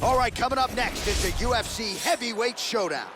All right, coming up next is the UFC Heavyweight Showdown.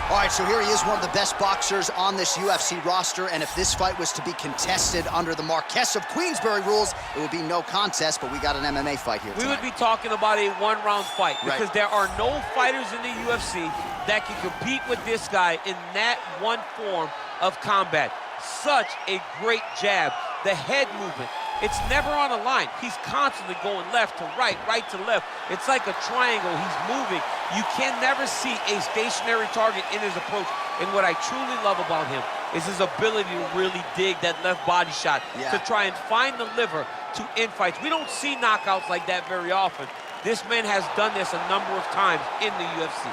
All right, so here he is, one of the best boxers on this UFC roster, and if this fight was to be contested under the Marquess of Queensberry rules, it would be no contest, but we got an MMA fight here tonight. We would be talking about a one-round fight because there are no fighters in the UFC that can compete with this guy in that one form of combat. Such a great jab, the head movement. It's never on a line. He's constantly going left to right, right to left. It's like a triangle. He's moving. You can never see a stationary target in his approach. And what I truly love about him is his ability to really dig that left body shot to try and find the liver to end fights. We don't see knockouts like that very often. This man has done this a number of times in the UFC.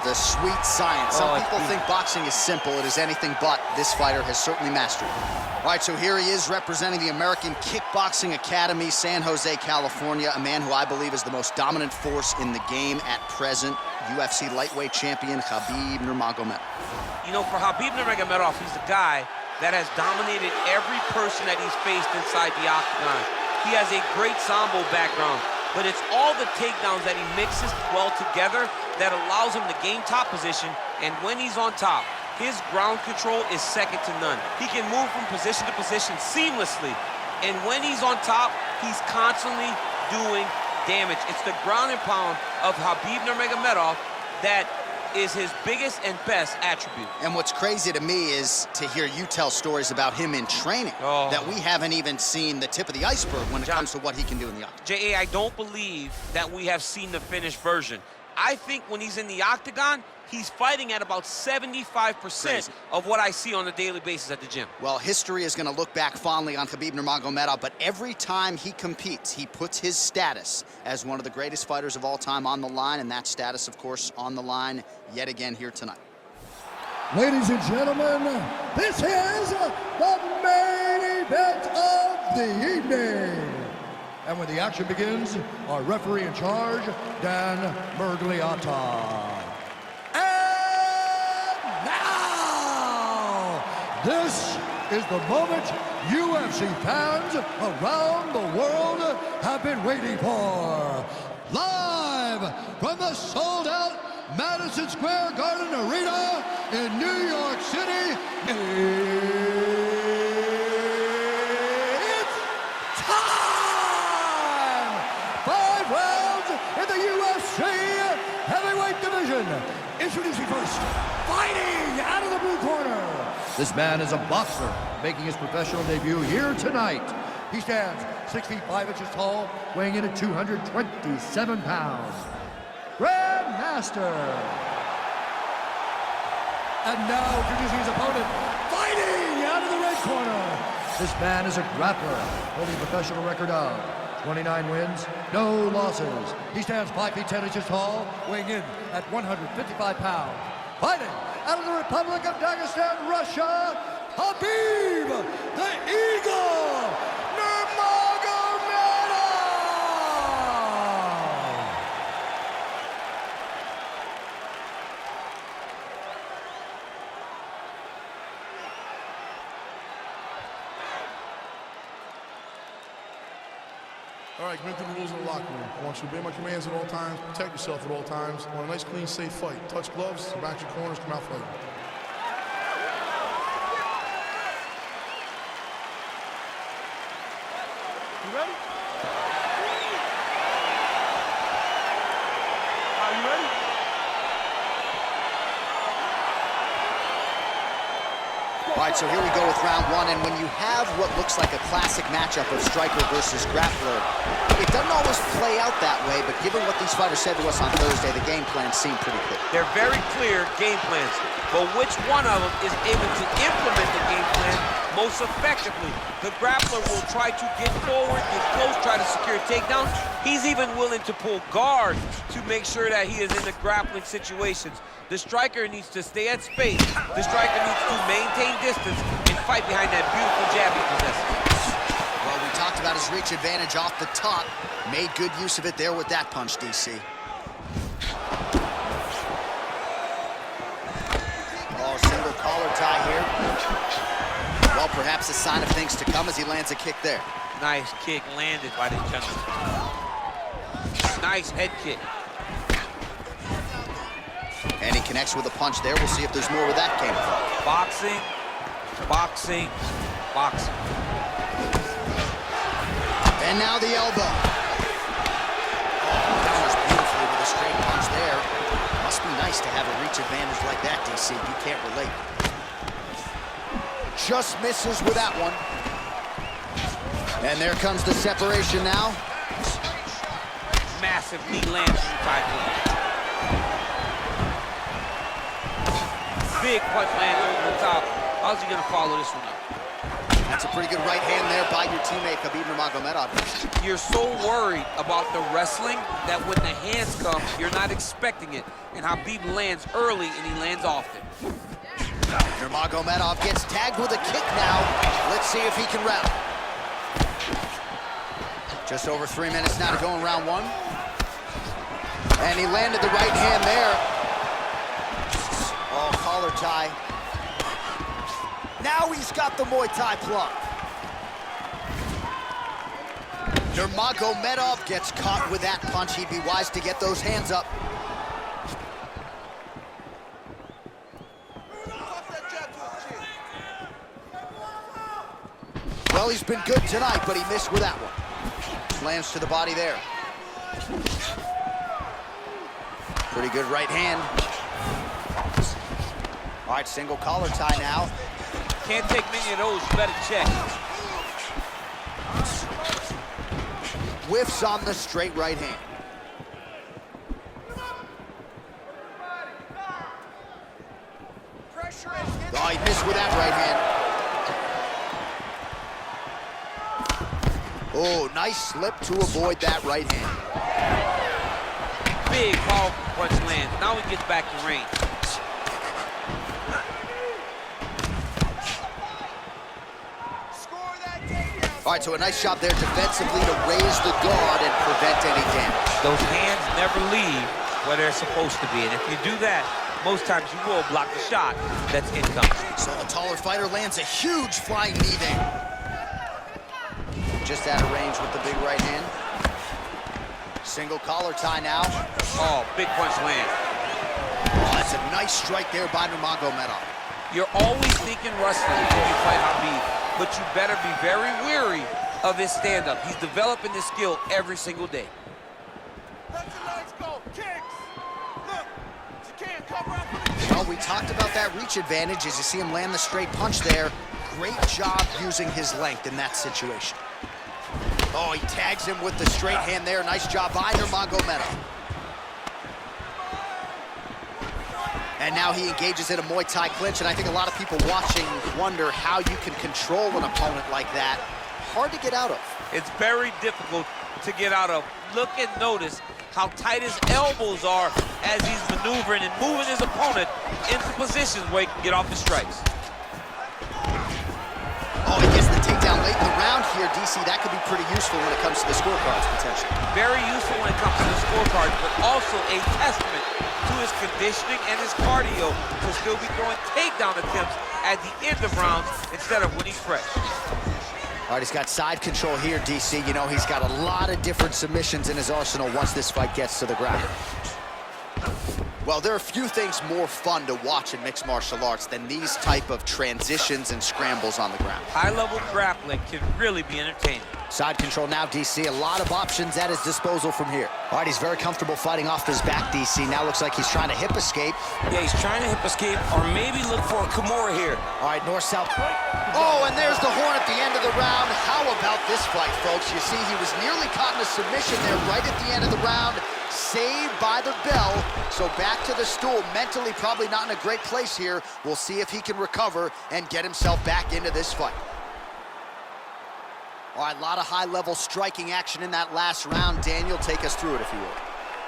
The sweet science. Some people think boxing is simple. It is anything but. This fighter has certainly mastered it. All right, so here he is representing the American Kickboxing Academy, San Jose, California, a man who I believe is the most dominant force in the game at present, UFC lightweight champion Khabib Nurmagomedov. You know, for Khabib Nurmagomedov, he's the guy that has dominated every person that he's faced inside the octagon. He has a great Sambo background, but it's all the takedowns that he mixes well together that allows him to gain top position, and when he's on top, his ground control is second to none. He can move from position to position seamlessly, and when he's on top, he's constantly doing damage. It's the ground and pound of Khabib Nurmagomedov that is his biggest and best attribute. And what's crazy to me is to hear you tell stories about him in training that we haven't even seen the tip of the iceberg when it comes to what he can do in the octagon. J.A., I don't believe that we have seen the finished version. I think when he's in the octagon, he's fighting at about 75% of what I see on a daily basis at the gym. Well, history is going to look back fondly on Khabib Nurmagomedov, but every time he competes, he puts his status as one of the greatest fighters of all time on the line, and that status, of course, on the line yet again here tonight. Ladies and gentlemen, this is the main event of the evening. And when the action begins, our referee in charge, Dan Mergliata. And now, this is the moment UFC fans around the world have been waiting for. Live from the sold-out Madison Square Garden Arena in New York City, it's time! 5 rounds in the UFC heavyweight division. Introducing first, fighting out of the blue corner. This man is a boxer making his professional debut here tonight. He stands 6 feet 5 inches tall, weighing in at 227 pounds. Grandmaster. And now introducing his opponent, fighting out of the red corner. This man is a grappler, holding a professional record of 29 wins, no losses. He stands 5 feet 10 inches tall, weighing in at 155 pounds. Fighting out of the Republic of Dagestan, Russia, Khabib the Eagle Nurmagomedov! All right, commit to the rules of the locker room. I want you to obey my commands at all times, protect yourself at all times. I want a nice, clean, safe fight. Touch gloves, back your corners, come out fighting. You ready? Are you ready? All right, so here we go with round one, and when you have what looks like a classic matchup of striker versus grappler, it doesn't always play out that way, but given what these fighters said to us on Thursday, the game plan seemed pretty clear. They're very clear game plans, but which one of them is able to implement the game plan most effectively? The grappler will try to get forward, get close, try to secure a takedown. He's even willing to pull guard to make sure that he is in the grappling situations. The striker needs to stay at space. The striker needs to maintain distance and fight behind that beautiful jab he possesses. Well, we talked about his reach advantage off the top. Made good use of it there with that punch, DC. Well, perhaps a sign of things to come as he lands a kick there. Nice kick landed by the gentleman. Nice head kick. And he connects with a punch there. We'll see if there's more where that came from. Boxing, boxing, boxing. And now the elbow. Oh, counters beautifully with a straight punch there. Must be nice to have a reach advantage like that, DC. You can't relate. Just misses with that one. And there comes the separation now. Massive knee lands from the title. Big punch lands over the top. How's he gonna follow this one up? That's a pretty good right hand there by your teammate, Khabib Nurmagomedov. You're so worried about the wrestling that when the hands come, you're not expecting it. And Khabib lands early and he lands often. Nurmagomedov gets tagged with a kick now. Let's see if he can rally. Just over 3 minutes now to go in round one. And he landed the right hand there. Oh, collar tie. Now he's got the Muay Thai plug. Nurmagomedov gets caught with that punch. He'd be wise to get those hands up. Well, he's been good tonight, but he missed with that one. Lands to the body there. Pretty good right hand. All right, single collar tie now. Can't take many of those, you better check. Whiffs on the straight right hand. Oh, he missed with that right hand. Oh, nice slip to avoid that right hand. Big, powerful punch lands. Now he gets back to range. All right, so a nice job there defensively to raise the guard and prevent any damage. Those hands never leave where they're supposed to be. And if you do that, most times you will block the shot that's incoming. So the taller fighter lands a huge flying knee there. Just out of range with the big right hand. Single collar tie now. Oh, big punch land. Oh, that's a nice strike there by Nurmagomedov. You're always thinking wrestling when you fight Khabib, but you better be very wary of his stand-up. He's developing this skill every single day. Well, we talked about that reach advantage as you see him land the straight punch there. Great job using his length in that situation. Oh, he tags him with the straight hand there. Nice job by Nurmagomedov. And now he engages in a Muay Thai clinch, and I think a lot of people watching wonder how you can control an opponent like that. Hard to get out of. It's very difficult to get out of. Look and notice how tight his elbows are as he's maneuvering and moving his opponent into positions where he can get off the strikes. Oh, he gets the takedown late in the round here, DC. That could be pretty useful when it comes to the scorecards, potentially. Very useful when it comes to the scorecards, but also a testament to his conditioning and his cardio to still be throwing takedown attempts at the end of rounds instead of when he's fresh. All right, he's got side control here, DC. You know, he's got a lot of different submissions in his arsenal once this fight gets to the ground. Well, there are few things more fun to watch in mixed martial arts than these type of transitions and scrambles on the ground. High-level grappling can really be entertaining. Side control now, DC. A lot of options at his disposal from here. All right, he's very comfortable fighting off his back, DC. Now looks like he's trying to hip escape. Yeah, he's trying to hip escape or maybe look for a Kimura here. All right, north-south. Oh, and there's the horn at the end of the round. How about this fight, folks? You see, he was nearly caught in a submission there right at the end of the round. Saved by the bell. So back to the stool. Mentally probably not in a great place here. We'll see if he can recover and get himself back into this fight. All right, a lot of high-level striking action in that last round. Daniel, take us through it, if you will.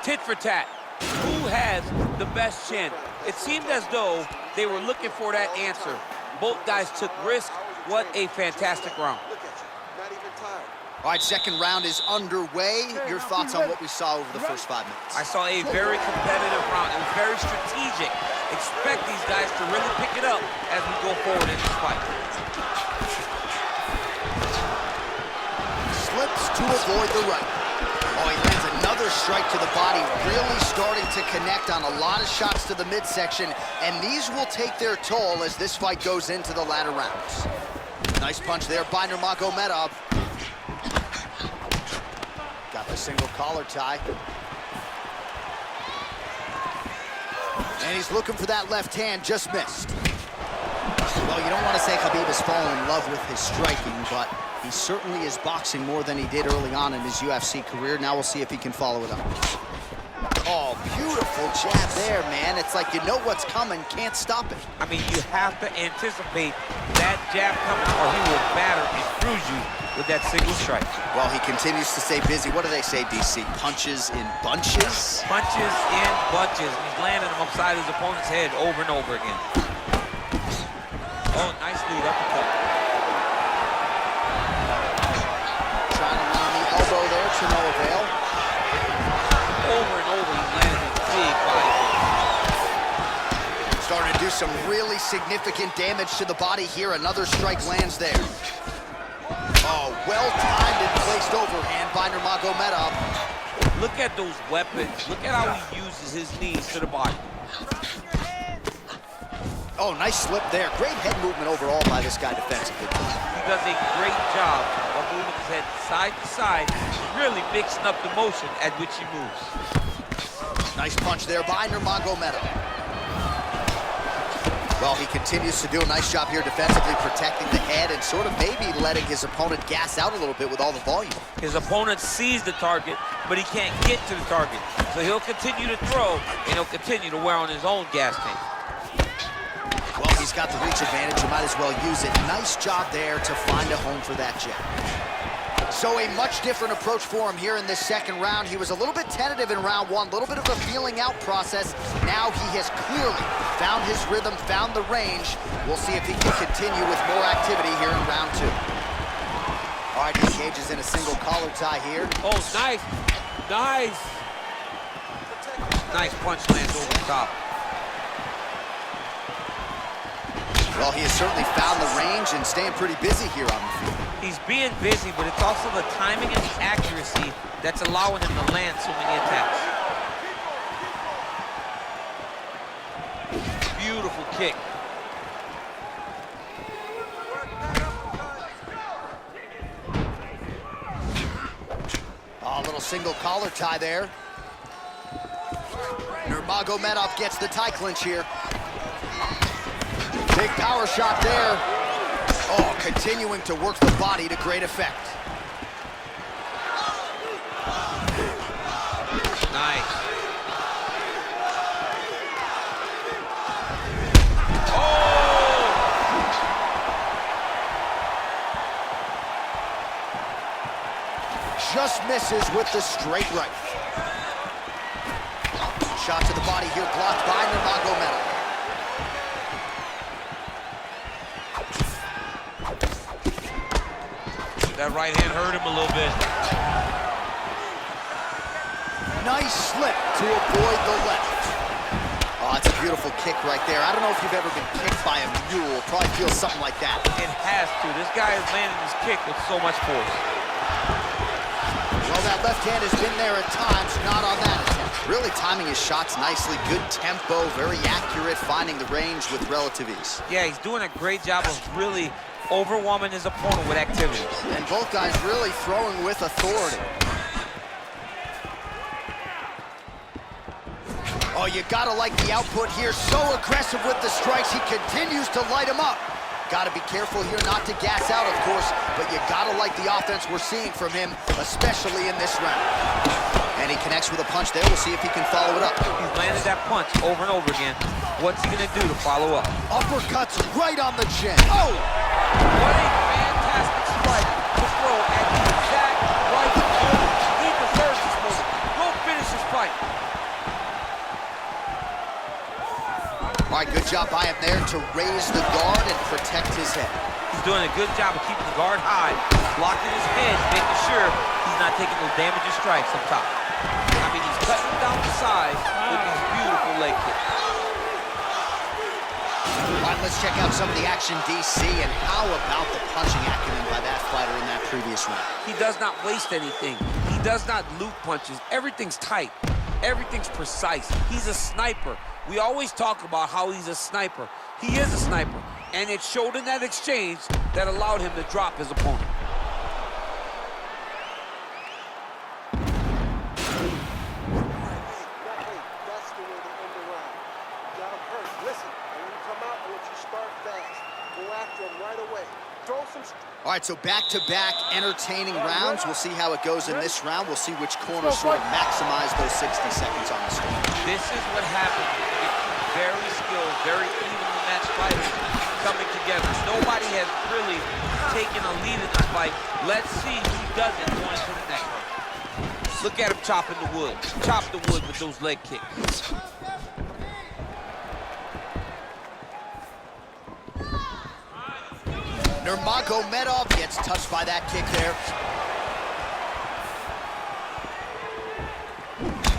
Tit for tat. Who has the best chin? It seemed as though they were looking for that answer. Both guys took risks. What a fantastic round. All right, second round is underway. Your thoughts on what we saw over the first 5 minutes? I saw a very competitive round. It was very strategic. Expect these guys to really pick it up as we go forward in this fight. to avoid the right. Oh, he lands another strike to the body, really starting to connect on a lot of shots to the midsection, and these will take their toll as this fight goes into the latter rounds. Nice punch there by Nurmagomedov. Got the single collar tie. And he's looking for that left hand, just missed. Well, you don't want to say Khabib has fallen in love with his striking, but he certainly is boxing more than he did early on in his UFC career. Now we'll see if he can follow it up. Oh, beautiful jab there, man. It's like you know what's coming, can't stop it. I mean, you have to anticipate that jab coming or he will batter and bruise you with that single strike. Well, he continues to stay busy. What do they say, DC? Punches in bunches? Punches in bunches. He's landing them upside his opponent's head over and over again. Oh, nice lead uppercut. Trying to land the elbow there to no avail. Over and over, he's landing big body. Starting to do some really significant damage to the body here. Another strike lands there. Oh, well-timed and placed overhand by Nurmagomedov. Look at those weapons. Look at how he uses his knees to the body. Oh, nice slip there. Great head movement overall by this guy defensively. He does a great job of moving his head side to side, really mixing up the motion at which he moves. Nice punch there by Nurmagomedov. Well, he continues to do a nice job here defensively, protecting the head and sort of maybe letting his opponent gas out a little bit with all the volume. His opponent sees the target, but he can't get to the target. So he'll continue to throw, and he'll continue to wear on his own gas tank. Well, he's got the reach advantage. You might as well use it. Nice job there to find a home for that jab. So a much different approach for him here in this second round. He was a little bit tentative in round one, a little bit of a feeling out process. Now he has clearly found his rhythm, found the range. We'll see if he can continue with more activity here in round two. All right, he engages in a single collar tie here. Oh, nice. Nice. Nice punch lands over the top. Well, he has certainly found the range and staying pretty busy here on the field. He's being busy, but it's also the timing and the accuracy that's allowing him to land so many attacks. Beautiful kick. Oh, a little single collar tie there. Nurmagomedov gets the tie clinch here. Big power shot there. Oh, continuing to work the body to great effect. Nice. Oh! Just misses with the straight right. Shot to the body here, blocked by Nurmagomedov. That right hand hurt him a little bit. Nice slip to avoid the left. Oh, it's a beautiful kick right there. I don't know if you've ever been kicked by a mule. Probably feels something like that. It has to. This guy is landing his kick with so much force. Well, that left hand has been there at times, not on that attempt. Really timing his shots nicely. Good tempo, very accurate, finding the range with relative ease. Yeah, he's doing a great job of really overwhelming his opponent with activity. And both guys really throwing with authority. Oh, you gotta like the output here. So aggressive with the strikes. He continues to light him up. Gotta be careful here not to gas out, of course, but you gotta like the offense we're seeing from him, especially in this round. And he connects with a punch there. We'll see if he can follow it up. He's landed that punch over and over again. What's he gonna do to follow up? Uppercuts right on the chin. Oh! What a fantastic strike to throw at the exact right moment. He deserves this moment. Go finish his fight. All right, good job by him there to raise the guard and protect his head. He's doing a good job of keeping the guard high, blocking his head, making sure he's not taking those damaging strikes up top. I mean, he's cutting down the side with these beautiful leg kicks. All right, let's check out some of the action, DC, and how about the punching acumen by that fighter in that previous round? He does not waste anything. He does not loop punches. Everything's tight. Everything's precise. He's a sniper. We always talk about how he's a sniper. He is a sniper, and it showed in that exchange that allowed him to drop his opponent. All right, so back-to-back entertaining rounds. We'll see how it goes in this round. We'll see which corner sort of maximize those 60 seconds on the stage. This is what happens when you get very skilled, very evenly matched fighters coming together. Nobody has really taken a lead in this fight. Let's see who does it going to the next one. Look at him chopping the wood. Chop the wood with those leg kicks. Nurmagomedov gets touched by that kick there.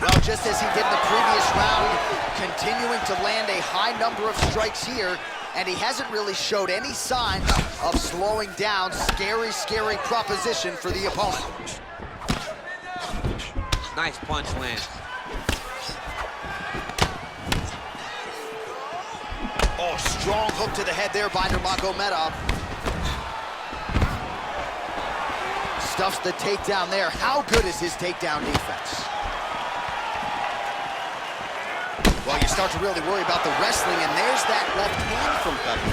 Well, just as he did in the previous round, continuing to land a high number of strikes here, and he hasn't really showed any signs of slowing down. Scary, scary proposition for the opponent. Nice punch lands. Oh, strong hook to the head there by Nurmagomedov. Stuffs the takedown there. How good is his takedown defense? Well, you start to really worry about the wrestling, and there's that left hand from Khabib.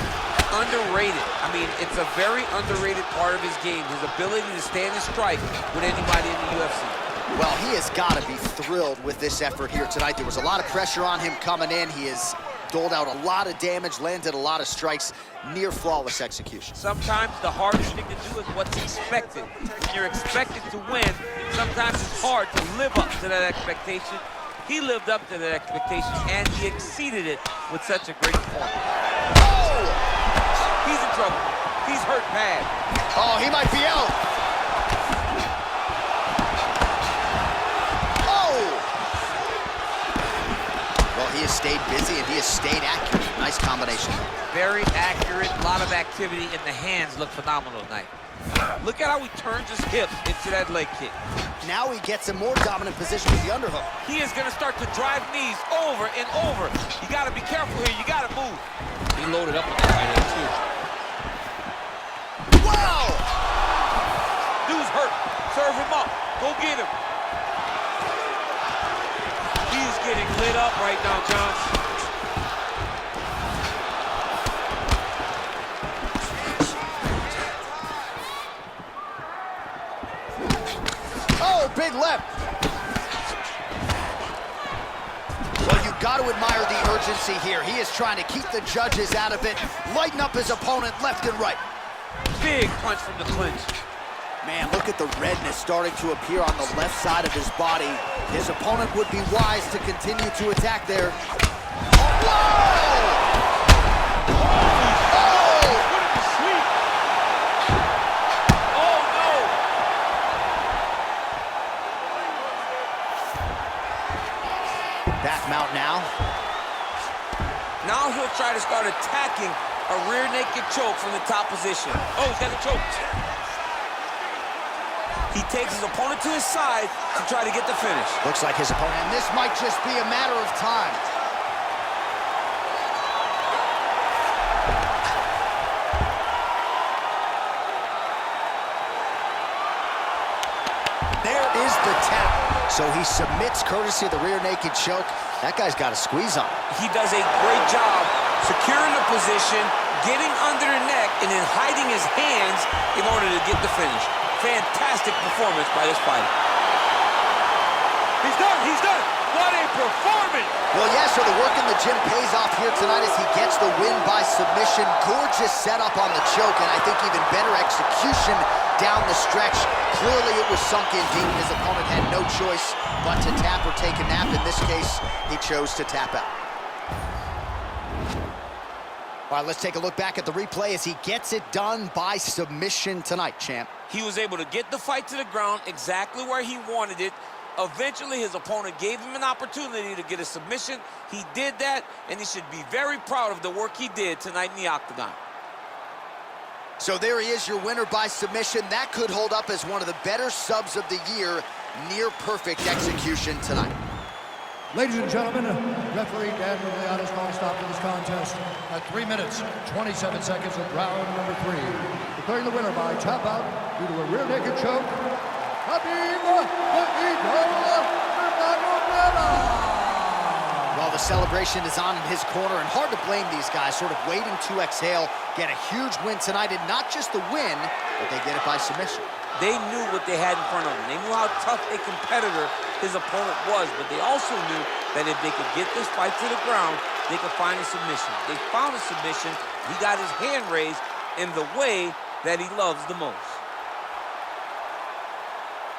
Underrated. I mean, it's a very underrated part of his game, his ability to stand and strike with anybody in the UFC. Well, he has got to be thrilled with this effort here tonight. There was a lot of pressure on him coming in. He has doled out a lot of damage, landed a lot of strikes, near flawless execution. Sometimes the hardest thing to do is what's expected. When you're expected to win, sometimes it's hard to live up to that expectation. He lived up to that expectation, and he exceeded it with such a great performance. Oh! He's in trouble. He's hurt bad. Oh, he might be out. He has stayed busy and he has stayed accurate. Nice combination. Very accurate, a lot of activity, and the hands look phenomenal tonight. Look at how he turns his hips into that leg kick. Now he gets a more dominant position with the underhook. He is going to start to drive knees over and over. You got to be careful here. You got to move. He loaded up on that right hand, too. Wow! Dude's hurt. Serve him up. Go get him. He's getting lit up right now, John. Oh, big left. Well, you've got to admire the urgency here. He is trying to keep the judges out of it, lighten up his opponent left and right. Big punch from the clinch. Man, look at the redness starting to appear on the left side of his body. His opponent would be wise to continue to attack there. Whoa! Oh! Put him to sleep. Oh, no. Back mount now. Now he'll try to start attacking a rear naked choke from the top position. Oh, he's got a choke. He takes his opponent to his side to try to get the finish. Looks like his opponent, and this might just be a matter of time. There is the tap. So he submits courtesy of the rear naked choke. That guy's got a squeeze on. He does a great job securing the position, getting under the neck, and then hiding his hands in order to get the finish. Fantastic performance by this fighter. He's done, he's done. What a performance. Well, yeah, so the work in the gym pays off here tonight as he gets the win by submission. Gorgeous setup on the choke, and I think even better execution down the stretch. Clearly it was sunk in deep. His opponent had no choice but to tap or take a nap. In this case, he chose to tap out. All right, let's take a look back at the replay as he gets it done by submission tonight, champ. He was able to get the fight to the ground exactly where he wanted it, Eventually, his opponent gave him an opportunity to get a submission. He did that, and he should be very proud of the work he did tonight in the octagon. So there he is, your winner by submission. That could hold up as one of the better subs of the year. Near perfect execution tonight. Ladies and gentlemen, referee Dan Rugliano's going to stop to this contest at 3 minutes, 27 seconds of round number 3. Declaring the winner by tap out due to a rear naked choke, Khabib Nurmagomedov. Well, the celebration is on in his corner, and hard to blame these guys, sort of waiting to exhale, get a huge win tonight, and not just the win, but they get it by submission. They knew what they had in front of them. They knew how tough a competitor his opponent was, but they also knew that if they could get this fight to the ground, they could find a submission. They found a submission. He got his hand raised in the way that he loves the most.